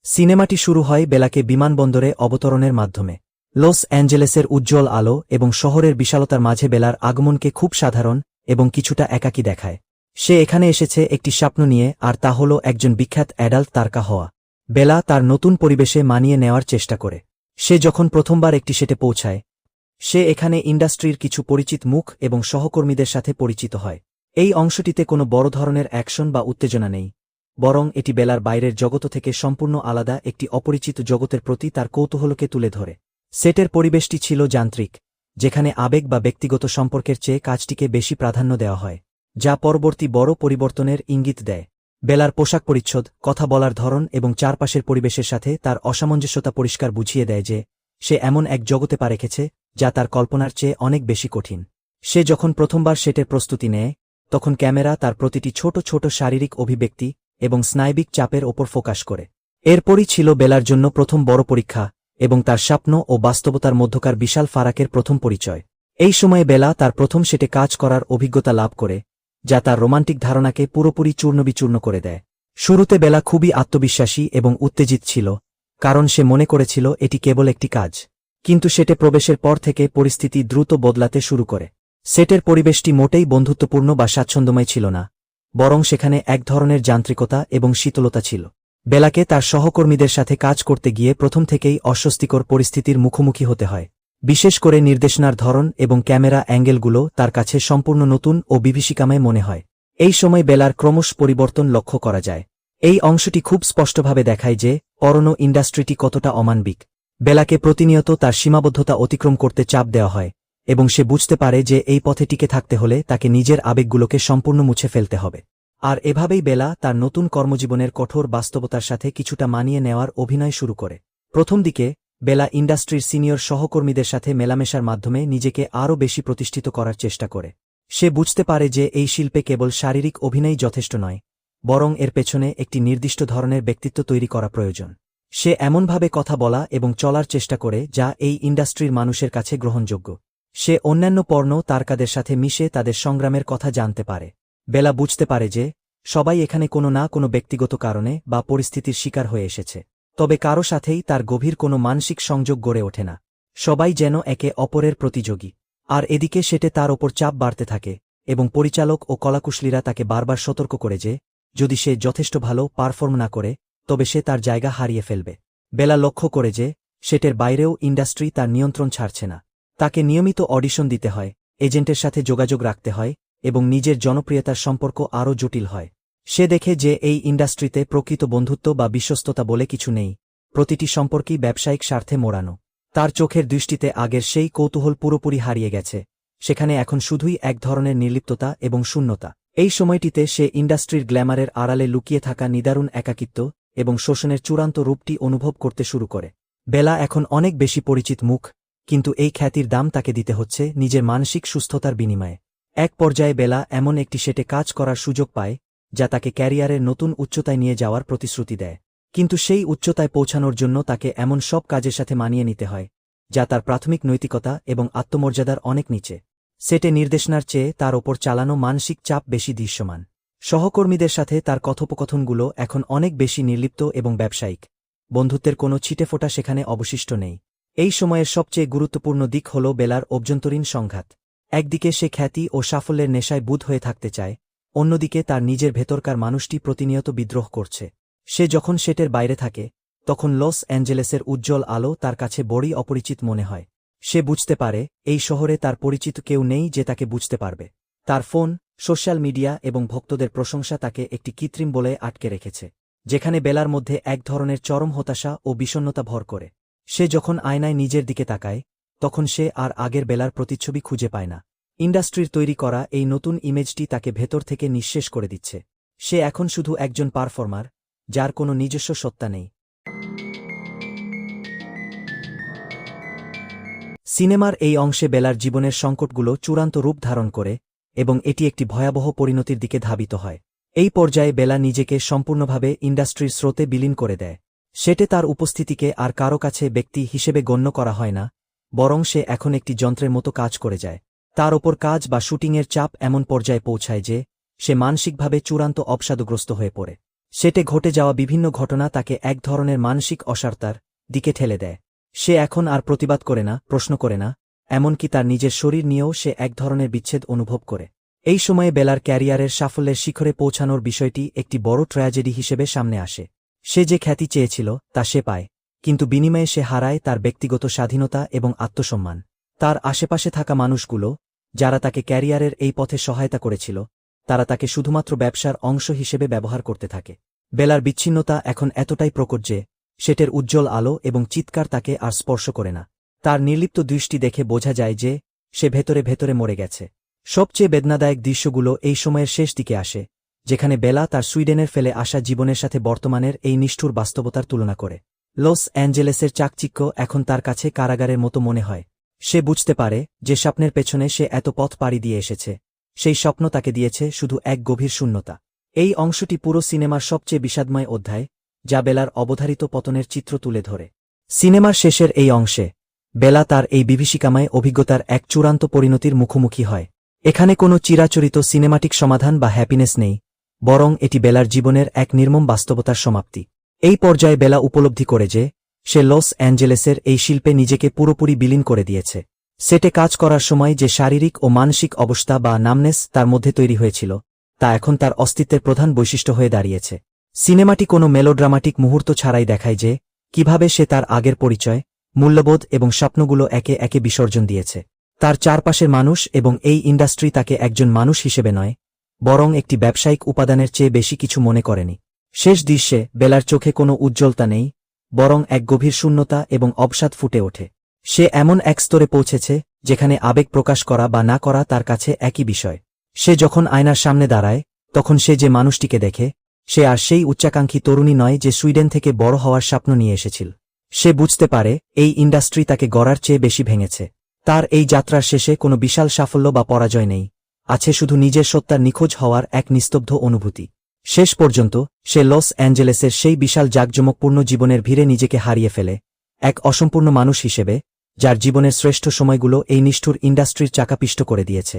সিনেমাটি শুরু হয় বেলাকে বিমানবন্দরে অবতরণের মাধ্যমে। লস অ্যাঞ্জেলেসের উজ্জ্বল আলো এবং শহরের বিশালতার মাঝে বেলার আগমনকে খুব সাধারণ এবং কিছুটা একাকী দেখায়। সে এখানে এসেছে একটি স্বপ্ন নিয়ে, আর তা হল একজন বিখ্যাত অ্যাডাল্ট তারকা হওয়া। বেলা তার নতুন পরিবেশে মানিয়ে নেওয়ার চেষ্টা করে। সে যখন প্রথমবার একটি সেটে পৌঁছায়, সে এখানে ইন্ডাস্ট্রির কিছু পরিচিত মুখ এবং সহকর্মীদের সাথে পরিচিত হয়। এই অংশটিতে কোনো বড় ধরনের অ্যাকশন বা উত্তেজনা নেই, বরং এটি বেলার বাইরের জগৎ থেকে সম্পূর্ণ আলাদা একটি অপরিচিত জগতের প্রতি তার কৌতূহলকে তুলে ধরে। সেটের পরিবেশটি ছিল যান্ত্রিক, যেখানে আবেগ বা ব্যক্তিগত সম্পর্কের চেয়ে কাজটিকে বেশি প্রাধান্য দেওয়া হয়, যা পরবর্তী বড় পরিবর্তনের ইঙ্গিত দেয়। বেলার পোশাক পরিচ্ছদ, কথা বলার ধরন এবং চারপাশের পরিবেশের সাথে তার অসামঞ্জস্যতা পরিষ্কার বুঝিয়ে দেয় যে সে এমন এক জগতে পা রেখেছে যা তার কল্পনার চেয়ে অনেক বেশি কঠিন। সে যখন প্রথমবার সেটের প্রস্তুতি নেয়, তখন ক্যামেরা তার প্রতিটি ছোট ছোট শারীরিক অভিব্যক্তি এবং স্নায়বিক চাপের ওপর ফোকাস করে। এরপরই ছিল বেলার জন্য প্রথম বড় পরীক্ষা এবং তার স্বপ্ন ও বাস্তবতার মধ্যকার বিশাল ফারাকের প্রথম পরিচয়। এই সময়ে বেলা তার প্রথম সেটে কাজ করার অভিজ্ঞতা লাভ করে, যা তার রোমান্টিক ধারণাকে পুরোপুরি চূর্ণবিচূর্ণ করে দেয়। শুরুতে বেলা খুবই আত্মবিশ্বাসী এবং উত্তেজিত ছিল, কারণ সে মনে করেছিল এটি কেবল একটি কাজ। কিন্তু সেটে প্রবেশের পর থেকে পরিস্থিতি দ্রুত বদলাতে শুরু করে। সেটের পরিবেশটি মোটেই বন্ধুত্বপূর্ণ বা স্বাচ্ছন্দ্যময় ছিল না, বরং সেখানে এক ধরনের যান্ত্রিকতা এবং শীতলতা ছিল। বেলাকে তার সহকর্মীদের সাথে কাজ করতে গিয়ে প্রথম থেকেই অস্বস্তিকর পরিস্থিতির মুখোমুখি হতে হয়। বিশেষ করে নির্দেশনার ধরন এবং ক্যামেরা অ্যাঙ্গেলগুলো তার কাছে সম্পূর্ণ নতুন ও বিভীষিকাময় মনে হয়। এই সময় বেলার ক্রমশ পরিবর্তন লক্ষ্য করা যায়। এই অংশটি খুব স্পষ্টভাবে দেখায় যে পর্নো ইন্ডাস্ট্রিটি কতটা অমানবিক। বেলাকে প্রতিনিয়ত তার সীমাবদ্ধতা অতিক্রম করতে চাপ দেওয়া হয়, এবং সে বুঝতে পারে যে এই পথে টিকে থাকতে হলে তাকে নিজের আবেগগুলোকে সম্পূর্ণ মুছে ফেলতে হবে। আর এভাবেই বেলা তার নতুন কর্মজীবনের কঠোর বাস্তবতার সাথে কিছুটা মানিয়ে নেওয়ার অভিনয় শুরু করে। প্রথম দিকে বেলা ইন্ডাস্ট্রির সিনিয়র সহকর্মীদের সাথে মেলামেশার মাধ্যমে নিজেকে আরও বেশি প্রতিষ্ঠিত করার চেষ্টা করে। সে বুঝতে পারে যে এই শিল্পে কেবল শারীরিক অভিনয় যথেষ্ট নয়, বরং এর পেছনে একটি নির্দিষ্ট ধরনের ব্যক্তিত্ব তৈরি করা প্রয়োজন। সে এমনভাবে কথা বলা এবং চলার চেষ্টা করে যা এই ইন্ডাস্ট্রির মানুষের কাছে গ্রহণযোগ্য। সে অন্যান্য পর্ণ তারকাদের সাথে মিশে তাদের সংগ্রামের কথা জানতে পারে। বেলা বুঝতে পারে যে সবাই এখানে কোনো না কোনো ব্যক্তিগত কারণে বা পরিস্থিতির শিকার হয়ে এসেছে, তবে কারো সাথেই তার গভীর কোনো মানসিক সংযোগ গড়ে ওঠে না। সবাই যেন একে অপরের প্রতিযোগী। আর এদিকে সেটে তার ওপর চাপ বাড়তে থাকে, এবং পরিচালক ও কলাকুশলীরা তাকে বারবার সতর্ক করে যে যদি সে যথেষ্ট ভালো পারফর্ম না করে তবে সে তার জায়গা হারিয়ে ফেলবে। বেলা লক্ষ্য করে যে সেটের বাইরেও ইন্ডাস্ট্রি তার নিয়ন্ত্রণ ছাড়ছে না। তাকে নিয়মিত অডিশন দিতে হয়, এজেন্টের সাথে যোগাযোগ রাখতে হয়, এবং নিজের জনপ্রিয়তার সম্পর্ক আরও জটিল হয়। সে দেখে যে এই ইন্ডাস্ট্রিতে প্রকৃত বন্ধুত্ব বা বিশ্বস্ততা বলে কিছু নেই, প্রতিটি সম্পর্কই ব্যবসায়িক স্বার্থে মোড়ানো। তার চোখের দৃষ্টিতে আগের সেই কৌতূহল পুরোপুরি হারিয়ে গেছে, সেখানে এখন শুধুই এক ধরনের নির্লিপ্ততা এবং শূন্যতা। এই সময়টিতে সে ইন্ডাস্ট্রির গ্ল্যামারের আড়ালে লুকিয়ে থাকা নিদারুণ একাকিত্ব এবং শোষণের চূড়ান্ত রূপটি অনুভব করতে শুরু করে। বেলা এখন অনেক বেশি পরিচিত মুখ, কিন্তু এই খ্যাতির দাম তাকে দিতে হচ্ছে নিজের মানসিক সুস্থতার বিনিময়ে। এক পর্যায়ে বেলা এমন একটি সেটে কাজ করার সুযোগ পায় যা তাকে ক্যারিয়ারের নতুন উচ্চতায় নিয়ে যাওয়ার প্রতিশ্রুতি দেয়। কিন্তু সেই উচ্চতায় পৌঁছানোর জন্য তাকে এমন সব কাজের সাথে মানিয়ে নিতে হয় যা তার প্রাথমিক নৈতিকতা এবং আত্মমর্যাদার অনেক নিচে। সেটে নির্দেশনার চেয়ে তার ওপর চালানো মানসিক চাপ বেশি দৃশ্যমান। সহকর্মীদের সাথে তার কথোপকথনগুলো এখন অনেক বেশি নির্লিপ্ত এবং ব্যবসায়িক। বন্ধুত্বের কোনো ছিটেফোঁটা সেখানে অবশিষ্ট নেই। এই সময়ের সবচেয়ে গুরুত্বপূর্ণ দিক হল বেলার অভ্যন্তরীণ সংঘাত। একদিকে সে খ্যাতি ও সাফল্যের নেশায় বুঁদ হয়ে থাকতে চায়, অন্যদিকে তার নিজের ভেতরকার মানুষটি প্রতিনিয়ত বিদ্রোহ করছে। সে যখন সেটের বাইরে থাকে, তখন লস অ্যাঞ্জেলেসের উজ্জ্বল আলো তার কাছে বড়ই অপরিচিত মনে হয়। সে বুঝতে পারে এই শহরে তার পরিচিত কেউ নেই যে তাকে বুঝতে পারবে। তার ফোন, সোশ্যাল মিডিয়া এবং ভক্তদের প্রশংসা তাকে একটি কৃত্রিম বলয়ে আটকে রেখেছে, যেখানে বেলার মধ্যে এক ধরনের চরম হতাশা ও বিষণ্ণতা ভর করে। সে যখন আয়নায় নিজের দিকে তাকায়, তখন সে আর আগের বেলার প্রতিচ্ছবি খুঁজে পায় না। ইন্ডাস্ট্রির তৈরি করা এই নতুন ইমেজটি তাকে ভেতর থেকে নিঃশেষ করে দিচ্ছে। সে এখন শুধু একজন পারফর্মার, যার কোনো নিজস্ব সত্তা নেই। সিনেমার এই অংশে বেলার জীবনের সংকটগুলো চূড়ান্ত রূপ ধারণ করে, এবং এটি একটি ভয়াবহ পরিণতির দিকে ধাবিত হয়। এই পর্যায়ে বেলা নিজেকে সম্পূর্ণভাবে ইন্ডাস্ট্রির স্রোতে বিলীন করে দেয়। সেটে তার উপস্থিতিকে আর কারো কাছে ব্যক্তি হিসেবে গণ্য করা হয় না, বরং সে এখন একটি যন্ত্রের মতো কাজ করে যায়। তার ওপর কাজ বা শুটিংয়ের চাপ এমন পর্যায়ে পৌঁছায় যে সে মানসিকভাবে চূড়ান্ত অবসাদগ্রস্ত হয়ে পড়ে। সেটে ঘটে যাওয়া বিভিন্ন ঘটনা তাকে এক ধরনের মানসিক অসাড়তার দিকে ঠেলে দেয়। সে এখন আর প্রতিবাদ করে না, প্রশ্ন করে না, এমনকি তার নিজের শরীর নিয়েও সে এক ধরনের বিচ্ছেদ অনুভব করে। এই সময়ে বেলার ক্যারিয়ারের সাফল্যের শিখরে পৌঁছানোর বিষয়টি একটি বড় ট্র্যাজেডি হিসেবে সামনে আসে। সে যে খ্যাতি চেয়েছিল তা সে পায়, কিন্তু বিনিময়ে সে হারায় তার ব্যক্তিগত স্বাধীনতা এবং আত্মসম্মান। তার আশেপাশে থাকা মানুষগুলো, যারা তাকে ক্যারিয়ারের এই পথে সহায়তা করেছিল, তারা তাকে শুধুমাত্র ব্যবসার অংশ হিসেবে ব্যবহার করতে থাকে। বেলার বিচ্ছিন্নতা এখন এতটাই প্রকট যে সেটের উজ্জ্বল আলো এবং চিৎকার তাকে আর স্পর্শ করে না। তার নির্লিপ্ত দৃষ্টি দেখে বোঝা যায় যে সে ভেতরে ভেতরে মরে গেছে। সবচেয়ে বেদনাদায়ক দৃশ্যগুলো এই সময়ের শেষ দিকে আসে, যেখানে বেলা তার সুইডেনের ফেলে আসা জীবনের সাথে বর্তমানের এই নিষ্ঠুর বাস্তবতার তুলনা করে। লস অ্যাঞ্জেলেসের চাকচিক্য এখন তার কাছে কারাগারের মতো মনে হয়। সে বুঝতে পারে যে স্বপ্নের পেছনে সে এত পথ পাড়ি দিয়ে এসেছে, সেই স্বপ্ন তাকে দিয়েছে শুধু এক গভীর শূন্যতা। এই অংশটি পুরো সিনেমার সবচেয়ে বিষাদময় অধ্যায়, যা বেলার অবধারিত পতনের চিত্র তুলে ধরে। সিনেমার শেষের এই অংশে বেলা তার এই বিভীষিকাময় অভিজ্ঞতার এক চূড়ান্ত পরিণতির মুখোমুখি হয়। এখানে কোনো চিরাচরিত সিনেমাটিক সমাধান বা হ্যাপিনেস নেই, বরং এটি বেলার জীবনের এক নির্মম বাস্তবতার সমাপ্তি। এই পর্যায়ে বেলা উপলব্ধি করে যে সে লস অ্যাঞ্জেলেসের এই শিল্পে নিজেকে পুরোপুরি বিলীন করে দিয়েছে। সেটে কাজ করার সময় যে শারীরিক ও মানসিক অবস্থা বা নামনেস তার মধ্যে তৈরি হয়েছিল, তা এখন তার অস্তিত্বের প্রধান বৈশিষ্ট্য হয়ে দাঁড়িয়েছে। সিনেমাটি কোনো মেলোড্রামাটিক মুহূর্ত ছাড়াই দেখায় যে কিভাবে সে তার আগের পরিচয়, মূল্যবোধ এবং স্বপ্নগুলো একে একে বিসর্জন দিয়েছে। তার চারপাশের মানুষ এবং এই ইন্ডাস্ট্রি তাকে একজন মানুষ হিসেবে নয়, বরং একটি ব্যবসায়িক উপাদানের চেয়ে বেশি কিছু মনে করেনি। শেষ দৃশ্যে বেলার চোখে কোনো উজ্জ্বলতা নেই, বরং এক গভীর শূন্যতা এবং অবসাদ ফুটে ওঠে। সে এমন এক স্তরে পৌঁছেছে যেখানে আবেগ প্রকাশ করা বা না করা তার কাছে একই বিষয়। সে যখন আয়নার সামনে দাঁড়ায়, তখন সে যে মানুষটিকে দেখে, সে আর সেই উচ্চাকাঙ্ক্ষী তরুণী নয় যে সুইডেন থেকে বড় হওয়ার স্বপ্ন নিয়ে এসেছিল। সে বুঝতে পারে এই ইন্ডাস্ট্রি তাকে গড়ার চেয়ে বেশি ভেঙেছে। তার এই যাত্রার শেষে কোনো বিশাল সাফল্য বা পরাজয় নেই, আছে শুধু নিজের সত্তার নিখোঁজ হওয়ার এক নিস্তব্ধ অনুভূতি। শেষ পর্যন্ত সে লস অ্যাঞ্জেলেসের সেই বিশাল জাঁকজমকপূর্ণ জীবনের ভিড়ে নিজেকে হারিয়ে ফেলে, এক অসম্পূর্ণ মানুষ হিসেবে, যার জীবনের শ্রেষ্ঠ সময়গুলো এই নিষ্ঠুর ইন্ডাস্ট্রির চাকাপিষ্ট করে দিয়েছে।